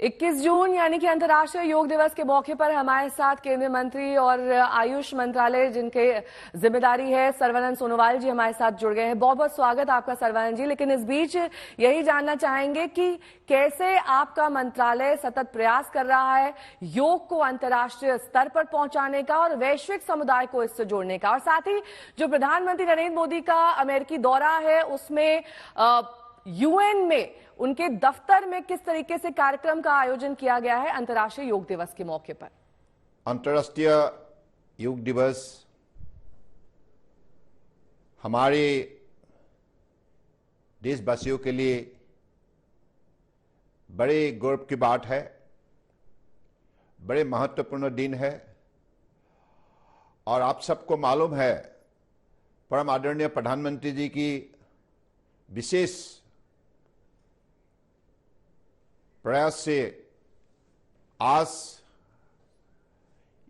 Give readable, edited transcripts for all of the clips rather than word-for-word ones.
21 जून यानी कि अंतर्राष्ट्रीय योग दिवस के मौके पर हमारे साथ केंद्रीय मंत्री और आयुष मंत्रालय जिनके जिम्मेदारी है सर्बानंद सोनोवाल जी हमारे साथ जुड़ गए हैं। बहुत बहुत स्वागत आपका सर्बानंद जी। लेकिन इस बीच यही जानना चाहेंगे कि कैसे आपका मंत्रालय सतत प्रयास कर रहा है योग को अंतर्राष्ट्रीय स्तर पर पहुंचाने का और वैश्विक समुदाय को इससे जोड़ने का, और साथ ही जो प्रधानमंत्री नरेंद्र मोदी का अमेरिकी दौरा है उसमें यूएन में उनके दफ्तर में किस तरीके से कार्यक्रम का आयोजन किया गया है अंतर्राष्ट्रीय योग दिवस के मौके पर। अंतर्राष्ट्रीय योग दिवस हमारे देशवासियों के लिए बड़े गौरव की बात है, बड़े महत्वपूर्ण दिन है। और आप सबको मालूम है परम आदरणीय प्रधानमंत्री जी की विशेष प्रयास से आज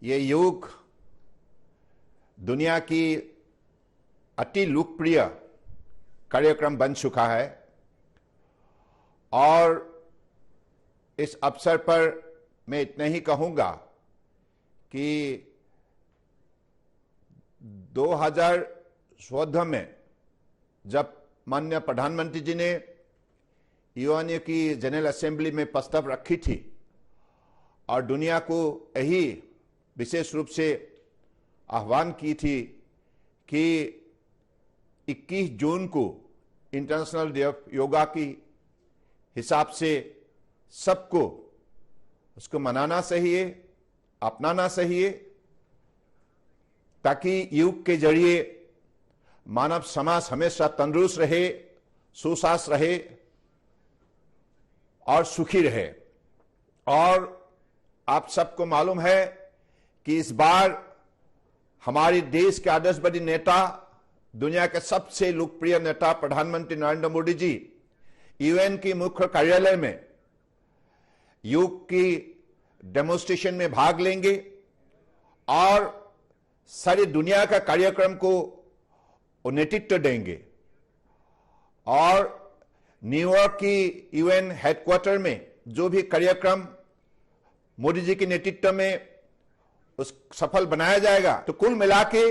ये योग दुनिया की अति लोकप्रिय कार्यक्रम बन चुका है। और इस अवसर पर मैं इतना ही कहूंगा कि 2014 में जब माननीय प्रधानमंत्री जी ने यूएन की जनरल असेंबली में प्रस्ताव रखी थी और दुनिया को यही विशेष रूप से आह्वान की थी कि 21 जून को इंटरनेशनल डे ऑफ योगा की हिसाब से सबको उसको मनाना चाहिए, अपनाना चाहिए, ताकि योग के जरिए मानव समाज हमेशा तंदुरुस्त रहे, सुस्वास्थ्य रहे और सुखी रहे। और आप सबको मालूम है कि इस बार हमारे देश के आदर्शवादी नेता, दुनिया के सबसे लोकप्रिय नेता प्रधानमंत्री नरेंद्र मोदी जी यूएन की मुख्य कार्यालय में योग की डेमोन्स्ट्रेशन में भाग लेंगे और सारी दुनिया का कार्यक्रम को नेतृत्व देंगे। और न्यूयॉर्क की यूएन हेडक्वार्टर में जो भी कार्यक्रम मोदी जी के नेतृत्व में उस सफल बनाया जाएगा, तो कुल मिला के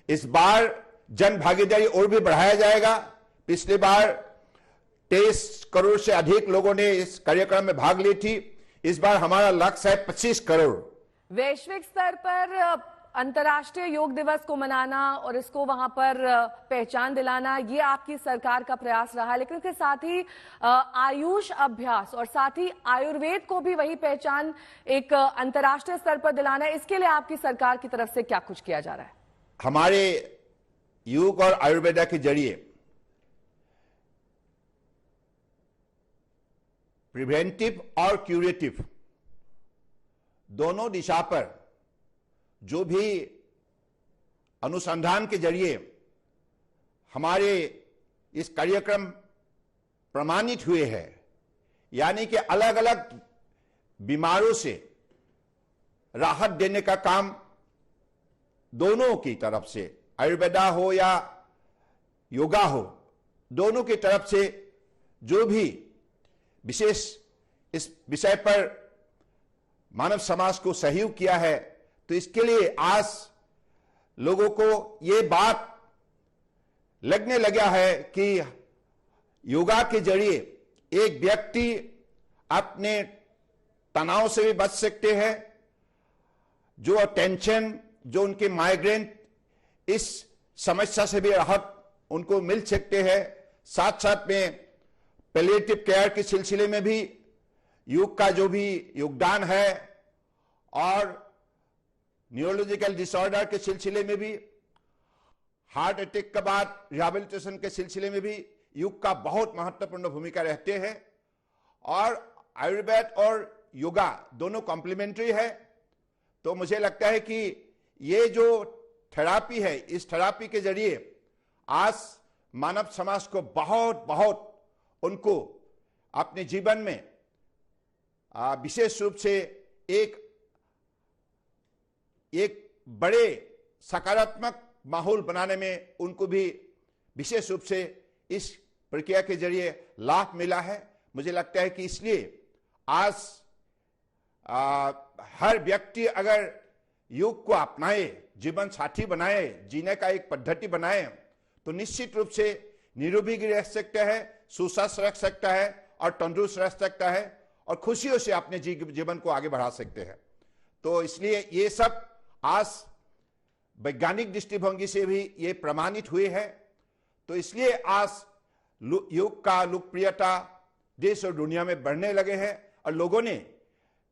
इस बार जन भागीदारी और भी बढ़ाया जाएगा। पिछली बार 23 करोड़ से अधिक लोगों ने इस कार्यक्रम में भाग ली थी, इस बार हमारा लक्ष्य है 25 करोड़। वैश्विक स्तर पर अंतर्राष्ट्रीय योग दिवस को मनाना और इसको वहां पर पहचान दिलाना, ये आपकी सरकार का प्रयास रहा है। लेकिन इसके साथ ही आयुष अभ्यास और साथ ही आयुर्वेद को भी वही पहचान एक अंतर्राष्ट्रीय स्तर पर दिलाना है, इसके लिए आपकी सरकार की तरफ से क्या कुछ किया जा रहा है? हमारे योग और आयुर्वेदा के जरिए प्रिवेंटिव और क्यूरेटिव दोनों दिशा पर जो भी अनुसंधान के जरिए हमारे इस कार्यक्रम प्रमाणित हुए हैं, यानी कि अलग अलग बीमारों से राहत देने का काम दोनों की तरफ से, आयुर्वेदा हो या योगा हो, दोनों की तरफ से जो भी विशेष इस विषय पर मानव समाज को सहयोग किया है, तो इसके लिए आज लोगों को ये बात लगने लगा है कि योगा के जरिए एक व्यक्ति अपने तनाव से भी बच सकते हैं, जो टेंशन, जो उनके माइग्रेन, इस समस्या से भी राहत उनको मिल सकते हैं। साथ साथ में पैलिएटिव केयर के सिलसिले में भी योग का जो भी योगदान है और न्यूरोलॉजिकल डिसऑर्डर के सिलसिले में भी, हार्ट अटैक के बाद रिहैबिलिटेशन के सिलसिले में भी योग का बहुत महत्वपूर्ण भूमिका रहते हैं। और आयुर्वेद और योगा दोनों कॉम्प्लीमेंट्री है। तो मुझे लगता है कि ये जो थेरापी है, इस थेरापी के जरिए आज मानव समाज को बहुत बहुत उनको अपने जीवन में विशेष रूप से एक बड़े सकारात्मक माहौल बनाने में उनको भी विशेष रूप से इस प्रक्रिया के जरिए लाभ मिला है। मुझे लगता है कि इसलिए आज हर व्यक्ति अगर योग को अपनाए, जीवन साथी बनाए, जीने का एक पद्धति बनाए, तो निश्चित रूप से निरोगी रह सकता है, सुस्वस्थ रह सकता है और तंदुरुस्त रह सकता है और खुशियों से अपने जीवन को आगे बढ़ा सकते हैं। तो इसलिए ये सब आज वैज्ञानिक दृष्टिभंगी से भी ये प्रमाणित हुए हैं। तो इसलिए आज योग का लोकप्रियता देश और दुनिया में बढ़ने लगे हैं और लोगों ने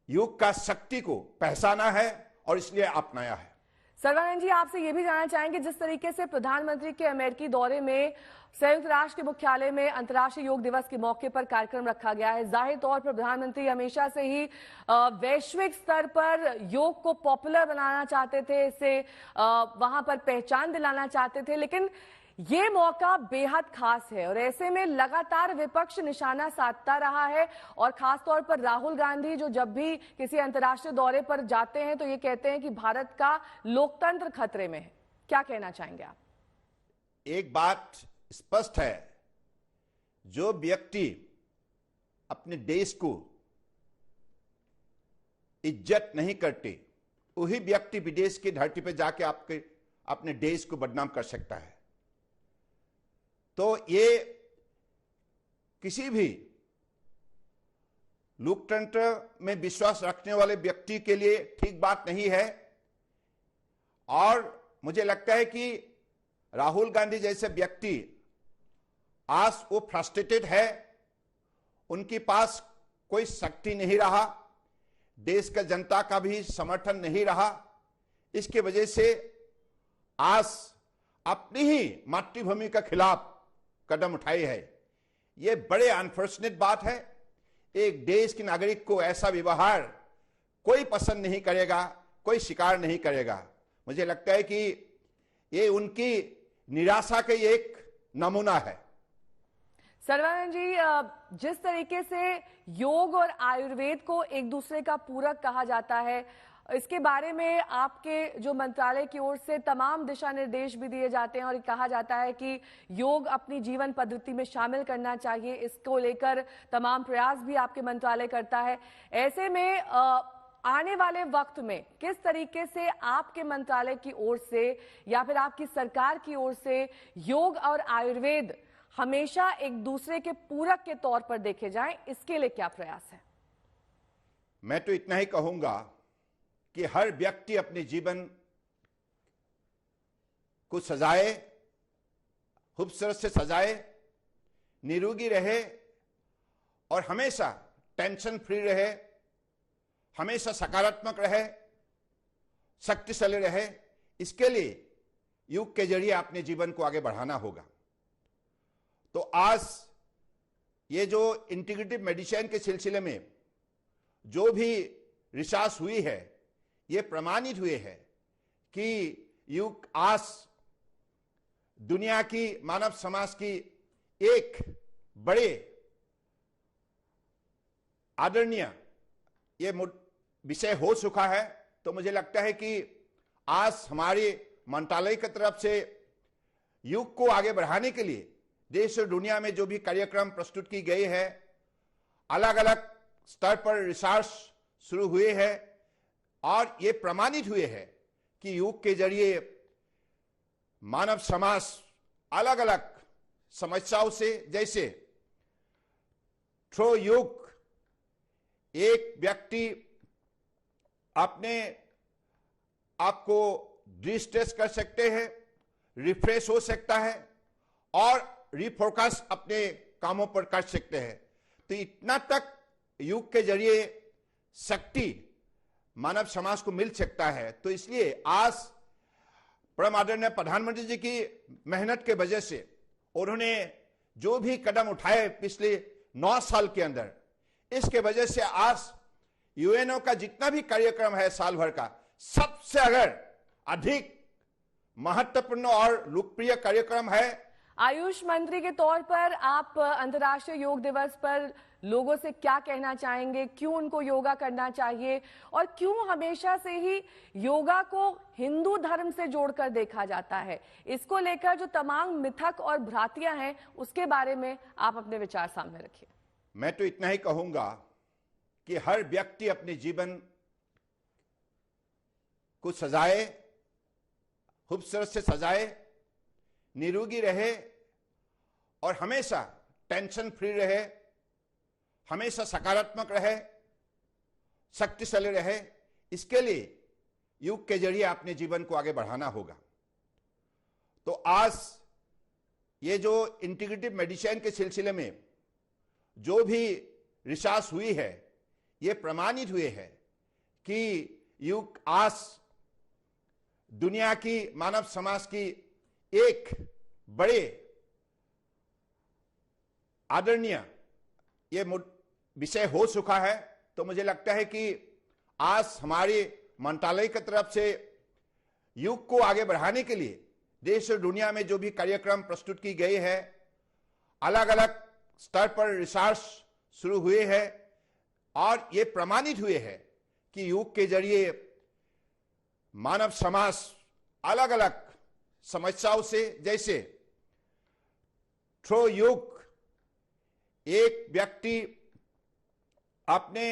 योग का शक्ति को पहचाना है और इसलिए अपनाया है। सर्वानंद जी, आपसे ये भी जानना चाहेंगे, जिस तरीके से प्रधानमंत्री के अमेरिकी दौरे में संयुक्त राष्ट्र के मुख्यालय में अंतर्राष्ट्रीय योग दिवस के मौके पर कार्यक्रम रखा गया है। जाहिर तौर पर प्रधानमंत्री हमेशा से ही वैश्विक स्तर पर योग को पॉपुलर बनाना चाहते थे, इसे वहां पर पहचान दिलाना चाहते थे, लेकिन ये मौका बेहद खास है और ऐसे में लगातार विपक्ष निशाना साधता रहा है और खासतौर पर राहुल गांधी जो जब भी किसी अंतर्राष्ट्रीय दौरे पर जाते हैं तो ये कहते हैं कि भारत का लोकतंत्र खतरे में है। क्या कहना चाहेंगे आप? एक बात स्पष्ट है, जो व्यक्ति अपने देश को इज्जत नहीं करते वही व्यक्ति विदेश की धरती पर जाके आपके अपने देश को बदनाम कर सकता है। तो ये किसी भी लोकतंत्र में विश्वास रखने वाले व्यक्ति के लिए ठीक बात नहीं है और मुझे लगता है कि राहुल गांधी जैसे व्यक्ति आज वो फ्रस्ट्रेटेड है, उनके पास कोई शक्ति नहीं रहा, देश का जनता का भी समर्थन नहीं रहा, इसके वजह से आज अपनी ही मातृभूमि के खिलाफ कदम उठाए है। यह बड़े अनफॉर्चुनेट बात है। एक देश के नागरिक को ऐसा व्यवहार कोई पसंद नहीं करेगा, कोई स्वीकार नहीं करेगा। मुझे लगता है कि ये उनकी निराशा का एक नमूना है। सर्वानंद जी, जिस तरीके से योग और आयुर्वेद को एक दूसरे का पूरक कहा जाता है, इसके बारे में आपके जो मंत्रालय की ओर से तमाम दिशा निर्देश भी दिए जाते हैं और कहा जाता है कि योग अपनी जीवन पद्धति में शामिल करना चाहिए। इसको लेकर तमाम प्रयास भी आपके मंत्रालय करता है। ऐसे में आने वाले वक्त में किस तरीके से आपके मंत्रालय की ओर से या फिर आपकी सरकार की ओर से योग और आयुर्वेद हमेशा एक दूसरे के पूरक के तौर पर देखे जाएं, इसके लिए क्या प्रयास है? मैं तो इतना ही कहूंगा कि हर व्यक्ति अपने जीवन को सजाए, खूबसूरत से सजाए, निरोगी रहे और हमेशा टेंशन फ्री रहे, हमेशा सकारात्मक रहे, शक्तिशाली रहे। इसके लिए योग के जरिए अपने जीवन को आगे बढ़ाना होगा। तो आज ये जो इंटीग्रेटिव मेडिसिन के सिलसिले में जो भी रिसर्च हुई है, ये प्रमाणित हुए हैं कि योग आज दुनिया की मानव समाज की एक बड़े आदरणीय ये विषय हो चुका है। तो मुझे लगता है कि आज हमारे मंत्रालय की तरफ से योग को आगे बढ़ाने के लिए देश और दुनिया में जो भी कार्यक्रम प्रस्तुत की गई है, अलग अलग स्तर पर रिसर्च शुरू हुए हैं और ये प्रमाणित हुए हैं कि योग के जरिए मानव समाज अलग अलग समस्याओं से, जैसे थ्रू योग एक व्यक्ति अपने आप को डिस्ट्रेस कर सकते हैं, रिफ्रेश हो सकता है और रिफोकस अपने कामों पर कर सकते हैं। तो इतना तक योग के जरिए शक्ति मानव समाज को मिल सकता है। तो इसलिए आज परम आदरणीय प्रधानमंत्री जी की मेहनत के वजह से उन्होंने जो भी कदम उठाए पिछले 9 साल के अंदर, इसके वजह से आज यूएनओ का जितना भी कार्यक्रम है साल भर का, सबसे अगर अधिक महत्वपूर्ण और लोकप्रिय कार्यक्रम है। आयुष मंत्री के तौर पर आप अंतर्राष्ट्रीय योग दिवस पर लोगों से क्या कहना चाहेंगे? क्यों उनको योगा करना चाहिए और क्यों हमेशा से ही योगा को हिंदू धर्म से जोड़कर देखा जाता है? इसको लेकर जो तमाम मिथक और भ्रांतियां हैं, उसके बारे में आप अपने विचार सामने रखिए। मैं तो इतना ही कहूंगा कि हर व्यक्ति अपने जीवन को सजाए, खूबसूरत से सजाए, निरोगी रहे और हमेशा टेंशन फ्री रहे, हमेशा सकारात्मक रहे, शक्तिशाली रहे। इसके लिए योग के जरिए अपने जीवन को आगे बढ़ाना होगा। तो आज ये जो इंटीग्रेटिव मेडिसिन के सिलसिले में जो भी रिसर्च हुई है, ये प्रमाणित हुए है कि योग आज दुनिया की, मानव समाज की एक बड़े आदरणीय ये विषय हो चुका है। तो मुझे लगता है कि आज हमारे मंत्रालय की तरफ से योग को आगे बढ़ाने के लिए देश और दुनिया में जो भी कार्यक्रम प्रस्तुत की गई है, अलग अलग स्तर पर रिसर्च शुरू हुए हैं और ये प्रमाणित हुए हैं कि योग के जरिए मानव समाज अलग अलग समस्याओं से, जैसे थ्रू योग एक व्यक्ति अपने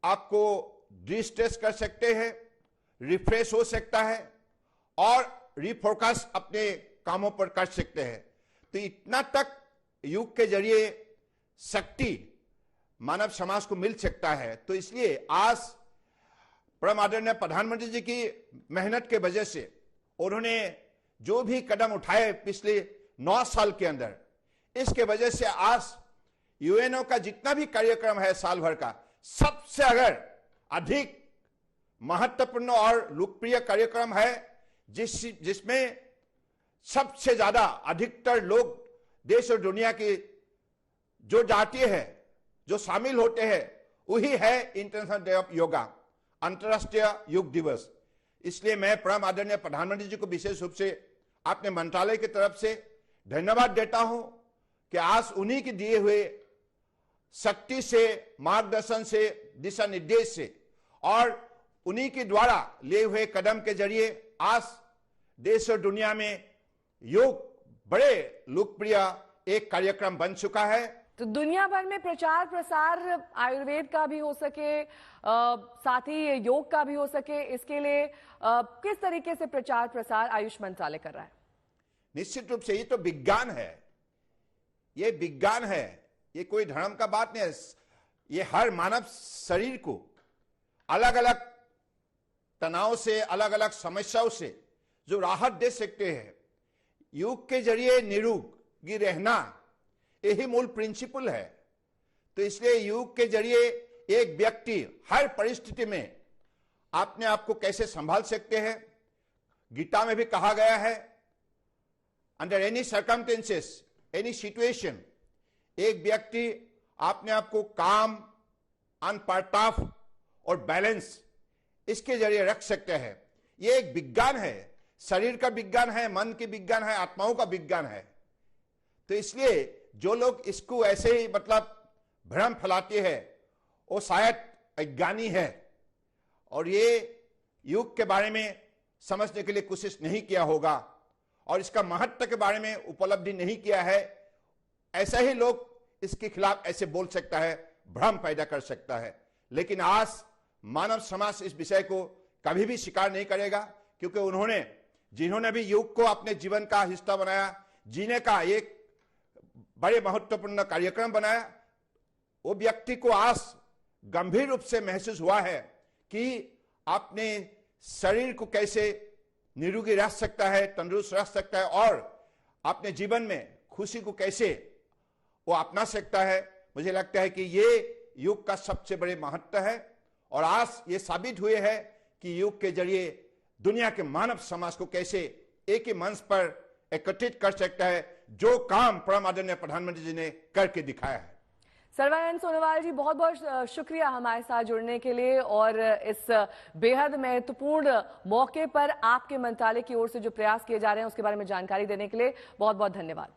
आपको डिस्ट्रेस कर सकते हैं, रिफ्रेश हो सकता है और रिफोकस अपने कामों पर कर सकते हैं। तो इतना तक योग के जरिए शक्ति मानव समाज को मिल सकता है। तो इसलिए आज परम आदरणीय प्रधानमंत्री जी की मेहनत के वजह से उन्होंने जो भी कदम उठाए पिछले 9 साल के अंदर, इसके वजह से आज यूएनओ का जितना भी कार्यक्रम है साल भर का, सबसे अगर अधिक महत्वपूर्ण और लोकप्रिय कार्यक्रम है जिसमें सबसे ज्यादा अधिकतर लोग देश और दुनिया की जो जातीय है जो शामिल होते हैं, वही है इंटरनेशनल डे ऑफ योगा, अंतर्राष्ट्रीय योग दिवस। इसलिए मैं परम आदरणीय प्रधानमंत्री जी को विशेष रूप से अपने मंत्रालय की तरफ से धन्यवाद देता हूं कि आज उन्हीं के दिए हुए शक्ति से, मार्गदर्शन से, दिशा निर्देश से और उन्हीं के द्वारा लिए हुए कदम के जरिए आज देश और दुनिया में योग बड़े लोकप्रिय एक कार्यक्रम बन चुका है। तो दुनिया भर में प्रचार प्रसार आयुर्वेद का भी हो सके, साथ ही योग का भी हो सके, इसके लिए किस तरीके से प्रचार प्रसार आयुष मंत्रालय कर रहा है? निश्चित रूप से ये तो विज्ञान है, ये विज्ञान है, ये कोई धर्म का बात नहीं है। ये हर मानव शरीर को अलग अलग तनाव से, अलग अलग समस्याओं से जो राहत दे सकते हैं, योग के जरिए निरोगी रहना, यही मूल प्रिंसिपल है। तो इसलिए योग के जरिए एक व्यक्ति हर परिस्थिति में अपने आप को कैसे संभाल सकते हैं। गीता में भी कहा गया है, under any circumstances, any situation, एक व्यक्ति अपने आप को काम, अनपर्ताफ और बैलेंस इसके जरिए रख सकते हैं। यह एक विज्ञान है, शरीर का विज्ञान है, मन के विज्ञान है, आत्माओं का विज्ञान है। तो इसलिए जो लोग इसको ऐसे ही मतलब भ्रम फैलाते हैं, वो शायद अज्ञानी है और ये योग के बारे में समझने के लिए कोशिश नहीं किया होगा और इसका महत्व के बारे में उपलब्धि नहीं किया है। ऐसा ही लोग इसके खिलाफ ऐसे बोल सकता है, भ्रम पैदा कर सकता है। लेकिन आज मानव समाज इस विषय को कभी भी स्वीकार नहीं करेगा, क्योंकि जिन्होंने भी योग को अपने जीवन का हिस्सा बनाया, जीने का एक बड़े महत्वपूर्ण कार्यक्रम बनाया, वो व्यक्ति को आज गंभीर रूप से महसूस हुआ है कि अपने शरीर को कैसे निरोगी रख सकता है, तंदुरुस्त रख सकता है और अपने जीवन में खुशी को कैसे वो अपना सकता है। मुझे लगता है कि ये योग का सबसे बड़े महत्व है और आज ये साबित हुए है कि योग के जरिए दुनिया के मानव समाज को कैसे एक ही मंच पर एकत्रित कर सकता है, जो काम परम आदरणीय प्रधानमंत्री जी ने करके दिखाया है। सर्वानंद सोनोवाल जी, बहुत बहुत शुक्रिया हमारे साथ जुड़ने के लिए और इस बेहद महत्वपूर्ण मौके पर आपके मंत्रालय की ओर से जो प्रयास किए जा रहे हैं उसके बारे में जानकारी देने के लिए बहुत बहुत धन्यवाद।